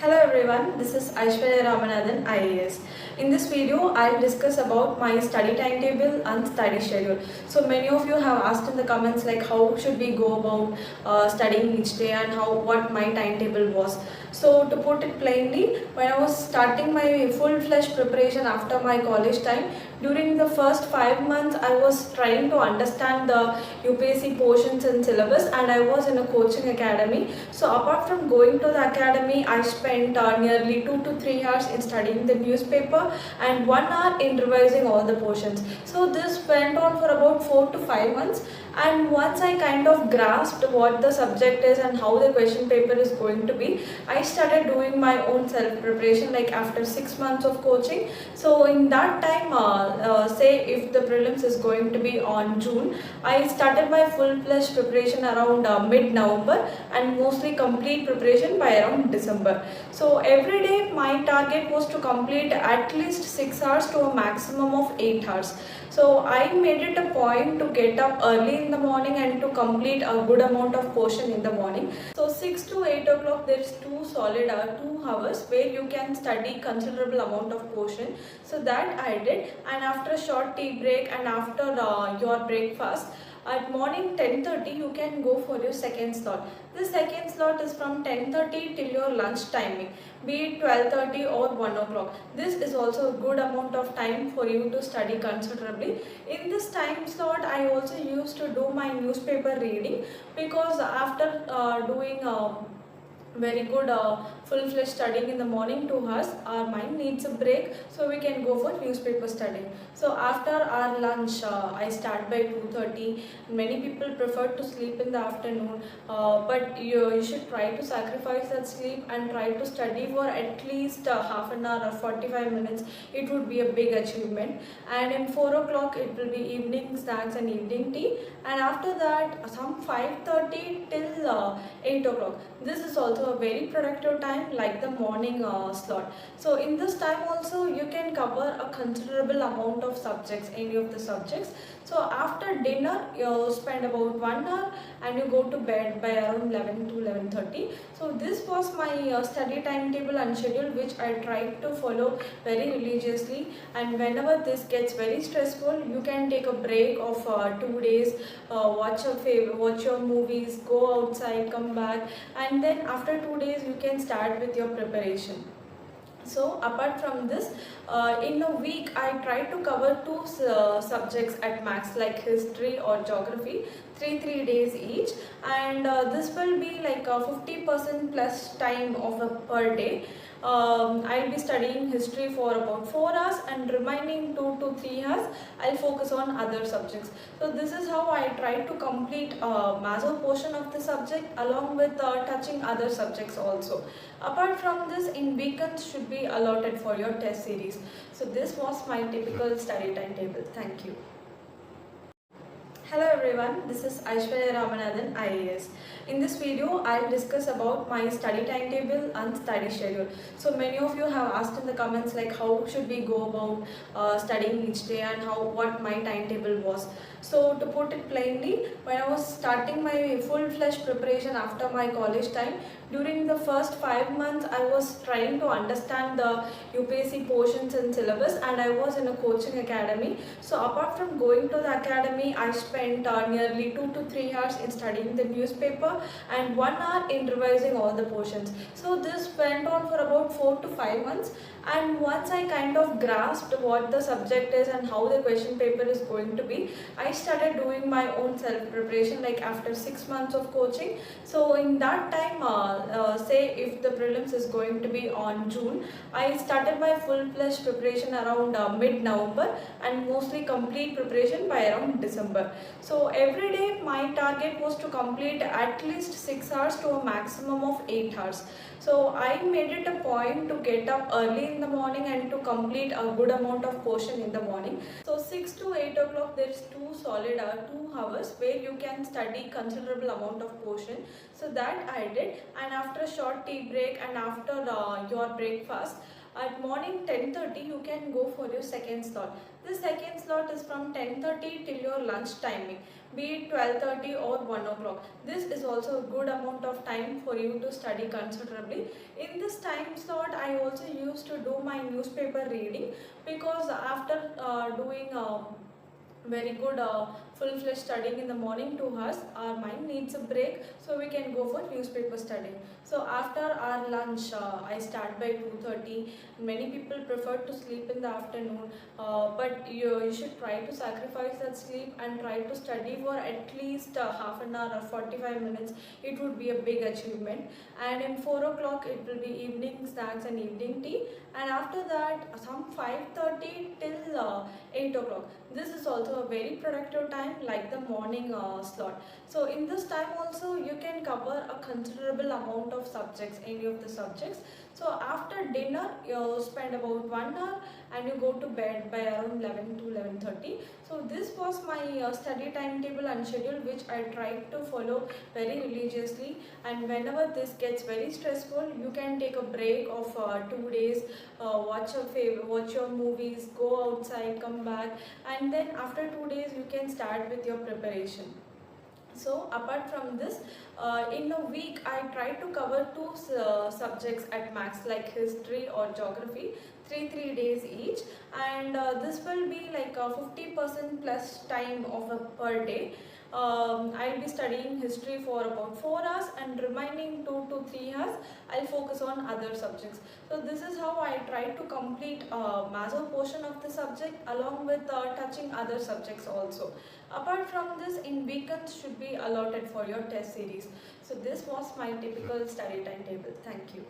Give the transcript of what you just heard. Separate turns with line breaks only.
Hello everyone, this is Aishwarya Ramanathan, IAS. In this video, I'll discuss about my study timetable and study schedule. So many of you have asked in the comments like how should we go about studying each day and what my timetable was. So to put it plainly, when I was starting my full-fledged preparation after my college time, during the first 5 months, I was trying to understand the UPSC portions and syllabus, and I was in a coaching academy. So apart from going to the academy, I spent nearly 2 to 3 hours in studying the newspaper and 1 hour in revising all the portions. So this went on for about 4 to 5 months, and once I kind of grasped what the subject is and how the question paper is going to be, I started doing my own self preparation like after 6 months of coaching. So in that time, say if the prelims is going to be on June, I started my full-fledged preparation around mid-November and mostly complete preparation by around December. So every day my target was to complete at least 6 hours to a maximum of 8 hours. So I made it a point to get up early in the morning and to complete a good amount of portion in the morning. So 6 to 8 o'clock there is 2 hours where you can study considerable amount of portion. So that I did, and after a short tea break and after your breakfast, at morning 10:30 you can go for your second slot. This second slot is from 10:30 till your lunch timing, be it 12:30 or 1 o'clock. This is also a good amount of time for you to study considerably. In this time slot, I also used to do my newspaper reading, because after doing very good full-fledged studying in the morning 2 hours, our mind needs a break, so we can go for newspaper studying. So after our lunch, I start by 2:30. Many people prefer to sleep in the afternoon, but you should try to sacrifice that sleep and try to study for at least half an hour or 45 minutes. It would be a big achievement. And in 4 o'clock it will be evening snacks and evening tea, and after that some 5:30 till 8 o'clock. This is also a very productive time like the morning slot. So in this time also you can cover a considerable amount of subjects, any of the subjects. So after dinner you spend about 1 hour and you go to bed by around 11 to 11:30. So this was my study timetable and schedule, which I tried to follow very religiously. And whenever this gets very stressful, you can take a break of 2 days, watch your movies, go outside, come back, and then after 2 days you can start with your preparation. So apart from this, in a week I try to cover two subjects at max, like history or geography, 3 days each, and this will be like a 50% plus time of per day. I'll be studying history for about 4 hours, and remaining 2 to 3 hours I'll focus on other subjects. So this is how I try to complete a major portion of the subject, along with touching other subjects also. Apart from this, in weekends should be allotted for your test series. So this was my typical study timetable. Thank you. Hello everyone, this is Aishwarya Ramanathan, IAS. In this video, I'll discuss about my study timetable and study schedule. So many of you have asked in the comments like how should we go about studying each day and what my timetable was. So to put it plainly, when I was starting my full-fledged preparation after my college time, during the first 5 months, I was trying to understand the UPSC portions and syllabus, and I was in a coaching academy. So apart from going to the academy, I spent nearly 2 to 3 hours in studying the newspaper and 1 hour in revising all the portions. So this went on for about 4 to 5 months, and once I kind of grasped what the subject is and how the question paper is going to be, I started doing my own self preparation like after 6 months of coaching. So in that time, say if the prelims is going to be on June, I started my full-fledged preparation around mid-November and mostly complete preparation by around December. So every day my target was to complete at least 6 hours to a maximum of 8 hours. So I made it a point to get up early in the morning and to complete a good amount of portion in the morning. So 6 to 8 o'clock there is 2 hours where you can study considerable amount of portion. So that I did, and after a short tea break and after your breakfast, At morning 10:30 you can go for your second slot. This second slot is from 10:30 till your lunch timing, be it 12:30 or 1 o'clock. This is also a good amount of time for you to study considerably. In this time slot I also used to do my newspaper reading, because after doing very good full-fledged studying in the morning 2 hours, our mind needs a break, so we can go for newspaper studying. So after our lunch I start by 2:30. Many people prefer to sleep in the afternoon, but you should try to sacrifice that sleep and try to study for at least half an hour or 45 minutes. It would be a big achievement. And in 4 o'clock it will be evening snacks and evening tea, and after that some 5:30 till 8 o'clock. This is also a very productive time, like the morning slot. So in this time also you can cover a considerable amount of subjects, any of the subjects. So after dinner you spend about 1 hour and you go to bed by around 11 to 11:30. So this was my study timetable and schedule, which I tried to follow very religiously. And whenever this gets very stressful, you can take a break of 2 days, watch your movies, go outside, come back, and then after 2 days you can start with your preparation. So apart from this, in a week I try to cover two subjects at max, like history or geography, 3 days each, and this will be like 50% plus time of per day. I'll be studying history for about 4 hours, and remaining 2 to 3 hours I'll focus on other subjects. So this is how I try to complete a major portion of the subject, along with touching other subjects also. Apart from this, in weekends should be allotted for your test series. So this was my typical study timetable. Thank you.